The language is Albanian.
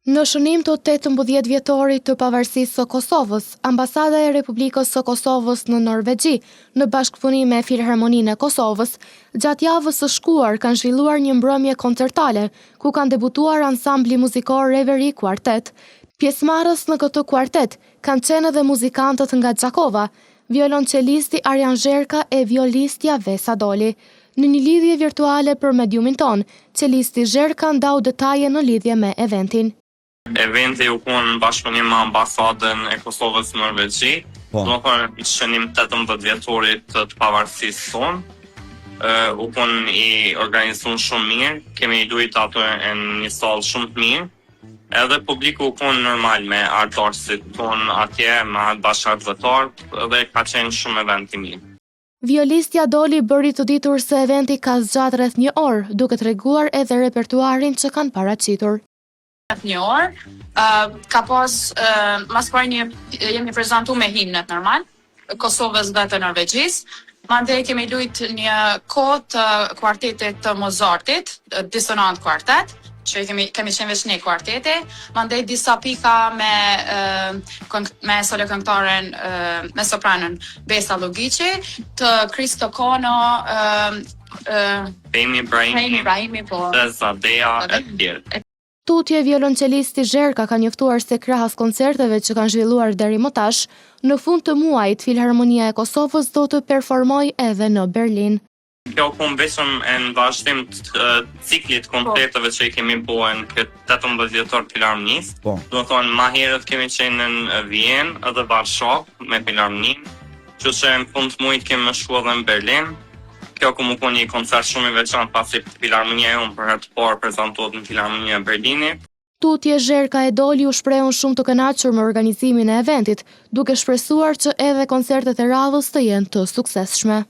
Në shënim të 18 vjetorit të pavarësisë së Kosovës, Ambasada e Republikës së Kosovës në Norvegji, në bashkëpunim me Filharmoninë e Kosovës, gjatë javës së shkuar kanë zhvilluar një mbrëmje koncertale, ku kanë debutuar ansambli muzikor Reverie Quartet. Pjesëmarrës në këtë kuartet kanë qenë edhe muzikantët nga Gjakova, violonçelisti Arjan Zherka e violistja Vesa Doli. Në një lidhje virtuale për mediumin ton, çelisti Zherka ndau detaje në lidhje me eventin. Eventi u konë në bashkëpunim me Ambasadën e Kosovës në Norvegji, do thonë shënim 18 vjetorit të pavarësisë tonë. U konë i organizuar shumë mirë, kemi i lujt ato në një sallë shumë të mirë, edhe publiku u konë normal me artëtarësit tonë atje, me bashkëardhëtarë, dhe ka qenë shumë event i mirë. Violistja Doli bëri të ditur se eventi ka zgjatë rreth një orë, duke treguar edhe repertuarin që kanë paraqitur. Një orë, ka pas, mas pari jemi prezentu me himnet normal, Kosovës dhe të Norvegjisë, mandej kemi lujt një kohë të kuartetit të Mozartit, disonant kuartet, që kemi qenë veç një kuarteti, mandej disa pika me solo këngëtaren, me sopranën Besa Logici, të Kristo Kono, Pejmi Ibrahimi, dhe Zadea e tjerë. Tutje violonçelisti Zherka ka njoftuar se krahas koncerteve që kanë zhvilluar deri më tash, në fund të muajit Filharmonia e Kosovës do të performojë edhe në Berlin. Kjo kom vetëm në vazhdim të ciklit koncerteve që i kemi bërë në këtë 18 vjetor Filharmonisë. Do të thonë, ma herët kemi qenë në Vjenë edhe Varshavë me Filharmoninë, që në fund të muajit kemi shkuar edhe në Berlin. Kjo ku më konë një koncert shumë i veçantë pasi Filharmonia e unë për herë të parë prezantohet në Filharmonia e Berlinit. Tutje Zherka e Doli u shprehun shumë të kënaqur me organizimin e eventit, duke shpresuar që edhe koncertet e radhës të jenë të suksesshme.